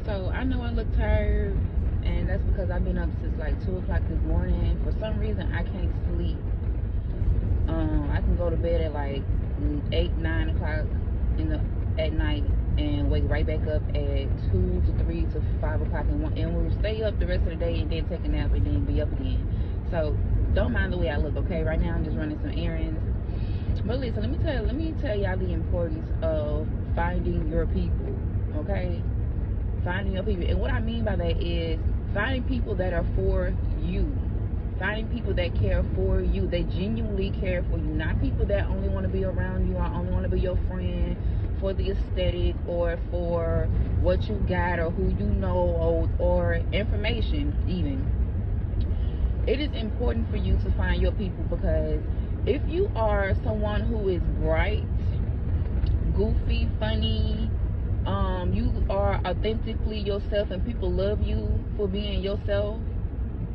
So I know I look tired, and that's because I've been up since like 2 o'clock this morning. For some reason, I can't sleep. I can go to bed at like 8, 9 o'clock at night and wake right back up at 2 to 3 to 5 o'clock, and we'll stay up the rest of the day and then take a nap and then be up again. So don't mind the way I look, okay? Right now I'm just running some errands. But listen, let me tell y'all the importance of finding your people, okay? Finding your people. And what I mean by that is finding people that are for you. Finding people that care for you. They genuinely care for you. Not people that only want to be around you or only want to be your friend for the aesthetic or for what you got or who you know or information even. It is important for you to find your people, because if you are someone who is bright, goofy, funny, you are authentically yourself and people love you for being yourself,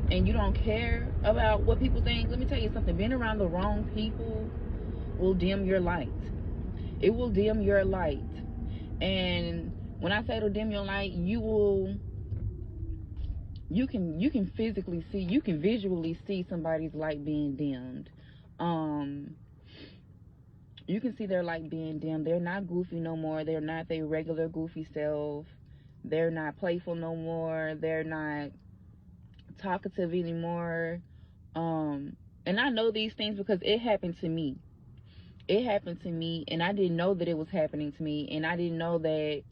and you don't care about what people think, let me tell you something. Being around the wrong people will dim your light. It will dim your light. And when I say it'll dim your light, you can physically see, you can visually see somebody's light being dimmed. You can see their light being dimmed. They're not goofy no more. They're not their regular goofy self. They're not playful no more. They're not talkative anymore. And I know these things because it happened to me. It happened to me, and I didn't know that it was happening to me, and I didn't know the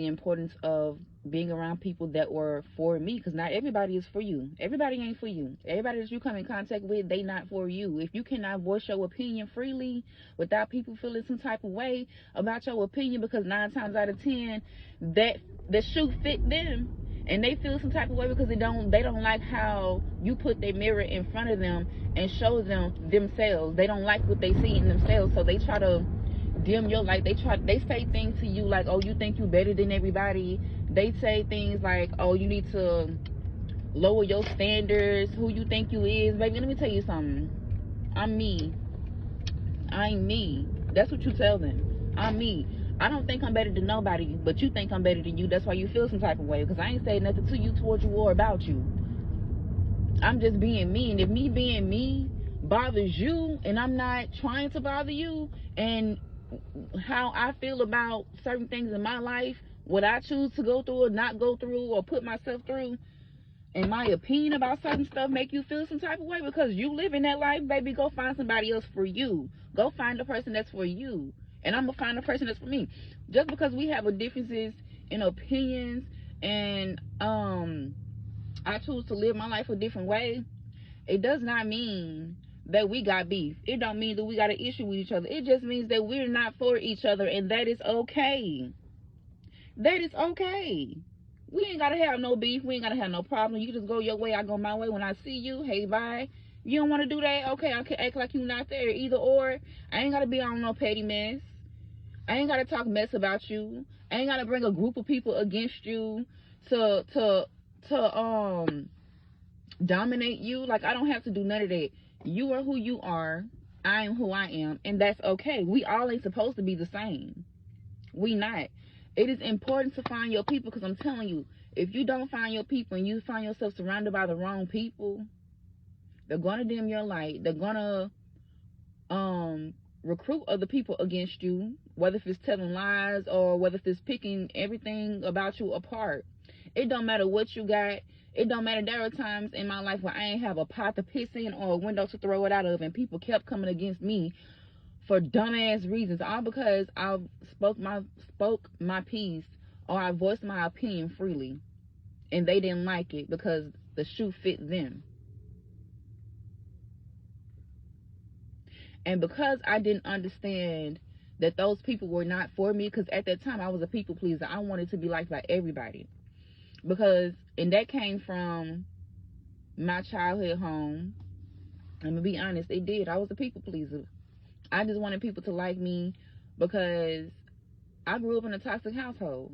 importance of being around people that were for me, because not everybody is for you. Everybody ain't for you. Everybody that you come in contact with, they not for you. If you cannot voice your opinion freely without people feeling some type of way about your opinion, because 9 times out of 10 that the shoe fit them, and they feel some type of way because they don't like how you put their mirror in front of them and show them themselves. They don't like what they see in themselves, so they try to dim your light. They say things to you like, oh, you think you better than everybody. They say things like, oh, you need to lower your standards, who you think you is. Baby, let me tell you something. I'm me. I'm me. That's what you tell them. I'm me. I don't think I'm better than nobody, but you think I'm better than you. That's why you feel some type of way, because I ain't saying nothing to you, towards you, or about you. I'm just being me. And if me being me bothers you, and I'm not trying to bother you, and how I feel about certain things in my life, what I choose to go through or not go through or put myself through, and my opinion about certain stuff make you feel some type of way because you live in that life, baby, go find somebody else for you. Go find the person that's for you. And I'm going to find the person that's for me. Just because we have a differences in opinions and I choose to live my life a different way, it does not mean that we got beef. It don't mean that we got an issue with each other. It just means that we're not for each other, and that is okay. That is okay. We ain't gotta have no beef. We ain't gotta have no problem. You just go your way, I go my way. When I see you, hey, bye. You don't want to do that? Okay, I can act like you not there. Either or. I ain't gotta be on no petty mess. I ain't gotta talk mess about you. I ain't gotta bring a group of people against you to dominate you. Like, I don't have to do none of that. You are who you are. I am who I am, and that's okay. We all ain't supposed to be the same. We not. It is important to find your people, because I'm telling you, if you don't find your people and you find yourself surrounded by the wrong people, they're gonna dim your light. They're gonna recruit other people against you, whether if it's telling lies or whether if it's picking everything about you apart. It don't matter what you got. It don't matter. There are times in my life where I ain't have a pot to piss in or a window to throw it out of, and people kept coming against me for dumbass reasons, all because I spoke my piece, or I voiced my opinion freely, and they didn't like it because the shoe fit them. And because I didn't understand that those people were not for me, because at that time I was a people pleaser. I wanted to be liked by everybody. And that came from my childhood home. I'm gonna be honest, it did. I was a people pleaser. I just wanted people to like me because I grew up in a toxic household.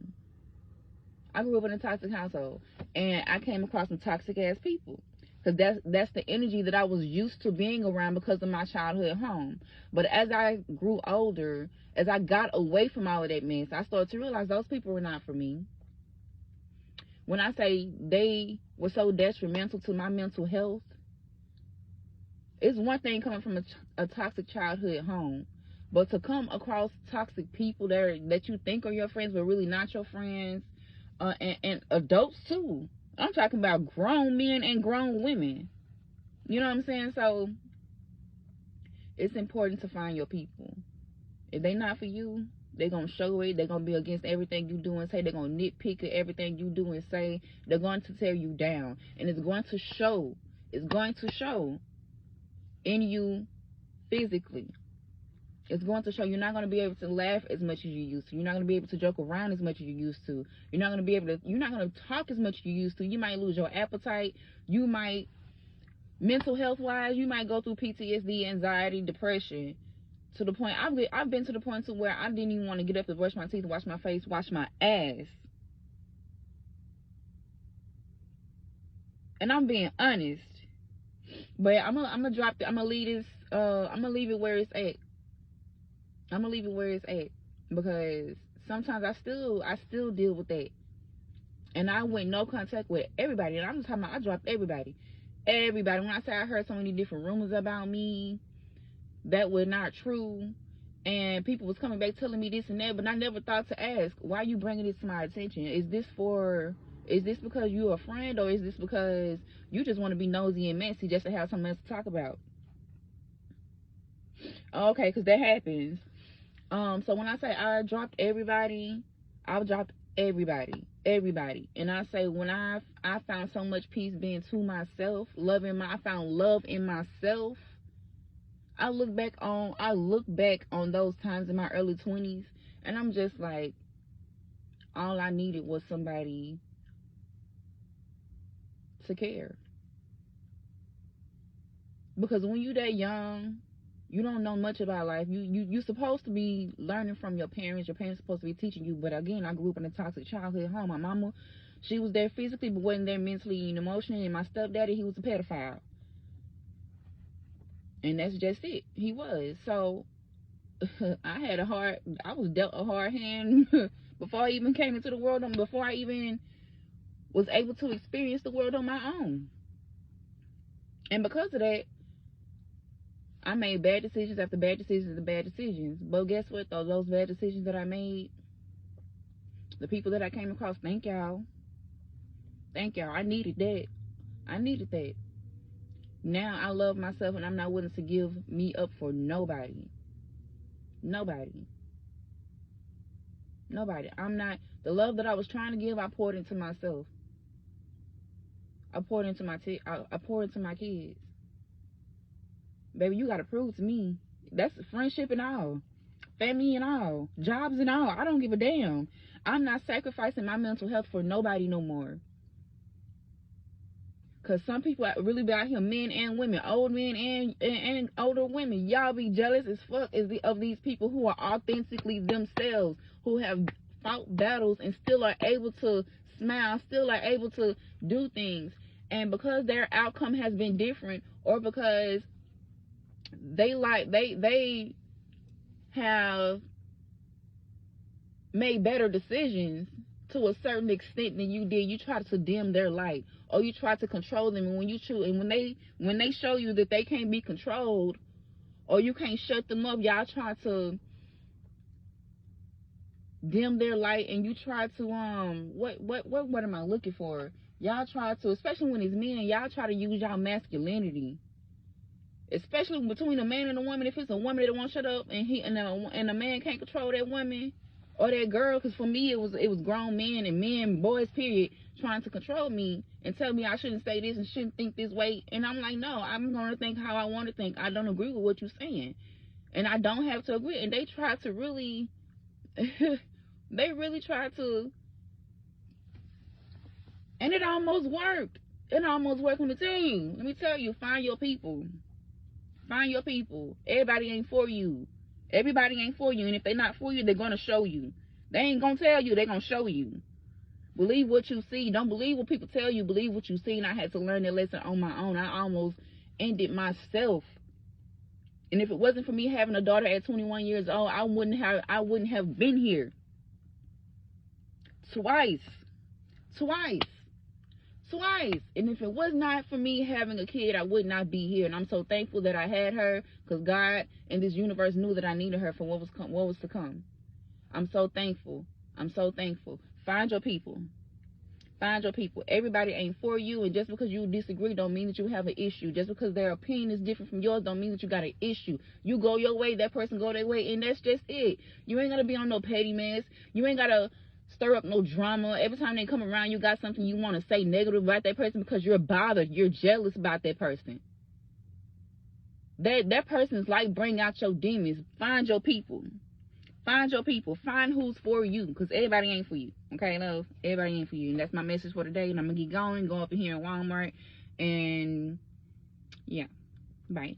And I came across some toxic ass people. because that's the energy that I was used to being around because of my childhood home. But as I grew older, as I got away from all of that mess, I started to realize those people were not for me. When I say they were so detrimental to my mental health, it's one thing coming from a toxic childhood home, but to come across toxic people that you think are your friends but really not your friends, and adults too. I'm talking about grown men and grown women. You know what I'm saying? So it's important to find your people. If they not for you, they're going to show it. They're going to be against everything you do and say. They're going to nitpick at everything you do and say. They're going to tear you down. And it's going to show. It's going to show in you physically. It's going to show. You're not going to be able to laugh as much as you used to. You're not going to be able to joke around as much as you used to. You're not going to be able to, you're not going to talk as much as you used to. You might lose your appetite. You might, mental health wise, you might go through PTSD, anxiety, depression. To the point, I've been to the point to where I didn't even want to get up to brush my teeth, wash my face, wash my ass. And I'm being honest. But I'm gonna drop it. I'm gonna leave this. I'm gonna leave it where it's at. I'm gonna leave it where it's at, because sometimes I still deal with that. And I went no contact with everybody. And I'm just talking about, I dropped everybody. Everybody. When I say I heard so many different rumors about me that were not true, and people was coming back telling me this and that, but I never thought to ask, why are you bringing this to my attention? Is this because you're a friend, or is this because you just want to be nosy and messy just to have something else to talk about? Okay, because that happens. So when I say I dropped everybody, I've dropped everybody. And I say, when I found so much peace being to myself, I found love in myself. I look back on those times in my early 20s, and I'm just like, all I needed was somebody to care. Because when you're that young, you don't know much about life. You're supposed to be learning from your parents. Your parents are supposed to be teaching you. But again, I grew up in a toxic childhood home. My mama, she was there physically, but wasn't there mentally and emotionally. And my stepdaddy, he was a pedophile. And that's just it. He was. So I was dealt a hard hand before I even came into the world, before I even was able to experience the world on my own. And because of that, I made bad decisions after bad decisions after bad decisions. But guess what, though? Those bad decisions that I made, the people that I came across, thank y'all. I needed that. Now I love myself, and I'm not willing to give me up for nobody. I'm not. The love that I was trying to give, I poured into myself. I poured into my kids. Baby, you gotta prove to me. That's friendship and all, family and all, jobs and all. I don't give a damn. I'm not sacrificing my mental health for nobody no more. Because some people really be out here, men and women, old men and older women. Y'all be jealous as fuck of these people who are authentically themselves, who have fought battles and still are able to smile, still are able to do things. And because their outcome has been different, or because they have made better decisions to a certain extent than you did, you try to dim their light, or you try to control them. And when they show you that they can't be controlled, or you can't shut them up, y'all try to dim their light. And you try to what am I looking for? Y'all try to, especially when it's men, y'all try to use y'all masculinity, especially between a man and a woman. If it's a woman that won't shut up, and a man can't control that woman or that girl, because for me it was grown men and boys period, trying to control me and tell me I shouldn't say this and shouldn't think this way. And I'm like, no, I'm going to think how I want to think. I don't agree with what you're saying, and I don't have to agree. And they try to really they really try to, and it almost worked. Let me tell you, find your people. Everybody ain't for you. And if they're not for you, they're going to show you. They ain't going to tell you, they're going to show you. Believe what you see. Don't believe what people tell you. Believe what you see. And I had to learn that lesson on my own. I almost ended myself. And if it wasn't for me having a daughter at 21 years old, I wouldn't have been here. Twice. And if it was not for me having a kid, I would not be here. And I'm so thankful that I had her, because God and this universe knew that I needed her for what was to come. I'm so thankful. Find your people. Everybody ain't for you, and just because you disagree don't mean that you have an issue. Just because their opinion is different from yours don't mean that you got an issue. You go your way, that person go their way, and that's just it. You ain't gotta be on no petty mess. You ain't gotta stir up no drama. Every time they come around, you got something you want to say negative about that person because you're bothered, you're jealous about that person. That person's like, bring out your demons. Find your people. Find who's for you, because everybody ain't for you. Okay, love? Everybody ain't for you. And that's my message for today. And I'm gonna get going, go up in here in Walmart, and yeah, bye.